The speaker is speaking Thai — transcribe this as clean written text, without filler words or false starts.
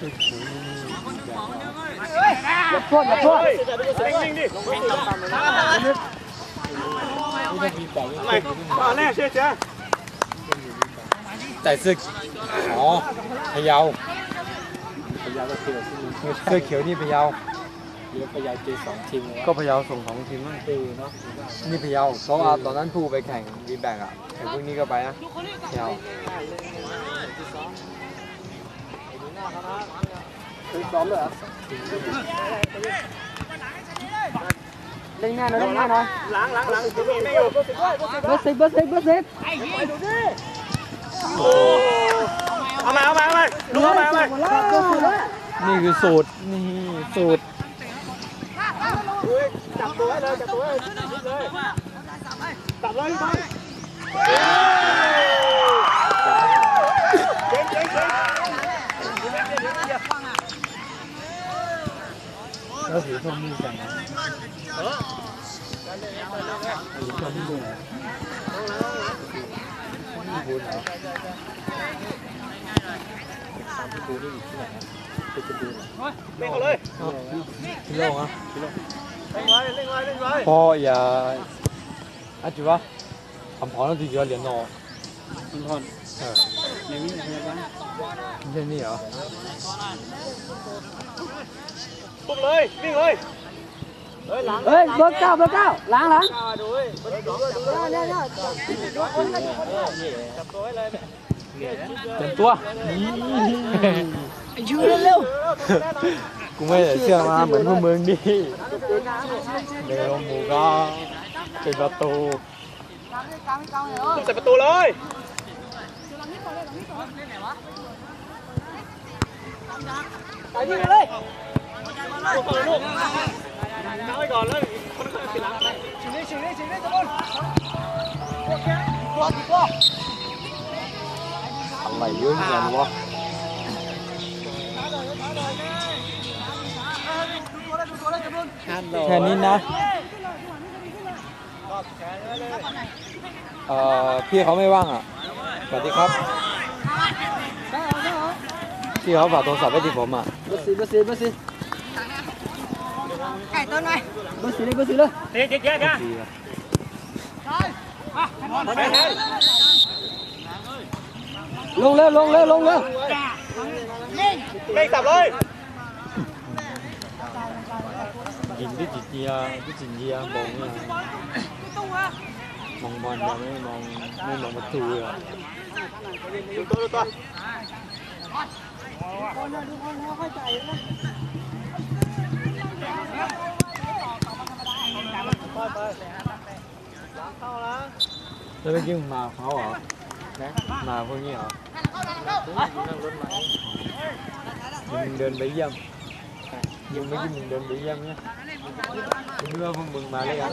อย่าโทษอย่าโทษนิ่งๆดิมาแน่เชื่อเชื่อแต่เสื้ออ๋อพะเยาเสื้อเขียวนี่พะเยาเดี๋ยวพะเยาเจ2 ทีมก็พะเยาส่ง2 ทีมมั้งเนาะนี่พะเยาเพราะว่าตอนนั้นผู้ไปแข่งวีแบกอ่ะแข่งพวกนี้ก็ไปนะพะเยาซ้อมเลยเหรอเล่นง่ายนะเล่นง่ายนะล้างไม่อยู่เบอร์10เอามาดูเอามานี่คือสูตรนี่สูตรจับตัวเลยจับเลยเจ๊งแล้วสีส้มนี่กันนะสีส้มนี่ด้วยนะบุญเหรอบุญนี่อยู่ที่ไหนเป็นจะดูเล่นเลยที่โลกอ่ะเล่นไว้พออย่าอาจุวะทำพอแล้วทีเดียวเหรียญนอคุณพรในนี้อะไรบ้างไม่ใช่นี่เหรอปุ๊บเลยวิ่งเลยเฮ้ยเบอร์ 9ล้างดูจับตัวไว้เลยเต็มตัวยืนเร็วกูไม่ได้เชื่อมาเหมือนพวกมึงดิเดี๋ยวหมูก็เป็นประตูใส่ประตูเลยไปที่เลยลูกตั้งไว้ก่อนแล้วคนข้างทีหลังชิงนี่ทุกคนตัวอะไรเยอะจังวะแค่นี้นะพี่เขาไม่ว่างอ่ะสวัสดีครับพี่เขาฝากโทรศัพท์ไว้ที่ผมอ่ะเบอร์4ไก่ต้นหน่อยเบอร์4เลยเจ๊แกลงเร็วเล่นจับเลยยิงที่จิตเยียมองเนี่ยมองบอลไม่มองประตูเลยดูตัวดูคนค่อยใจนะแล้วเมื่อกี้มึงมาเขาเหรอมาพวกนี้เหรอมึงเดินไปเยี่ยมมึงเดินไปเยี่ยมเนี่ยมึงว่าพวกมึงมาเลยกัน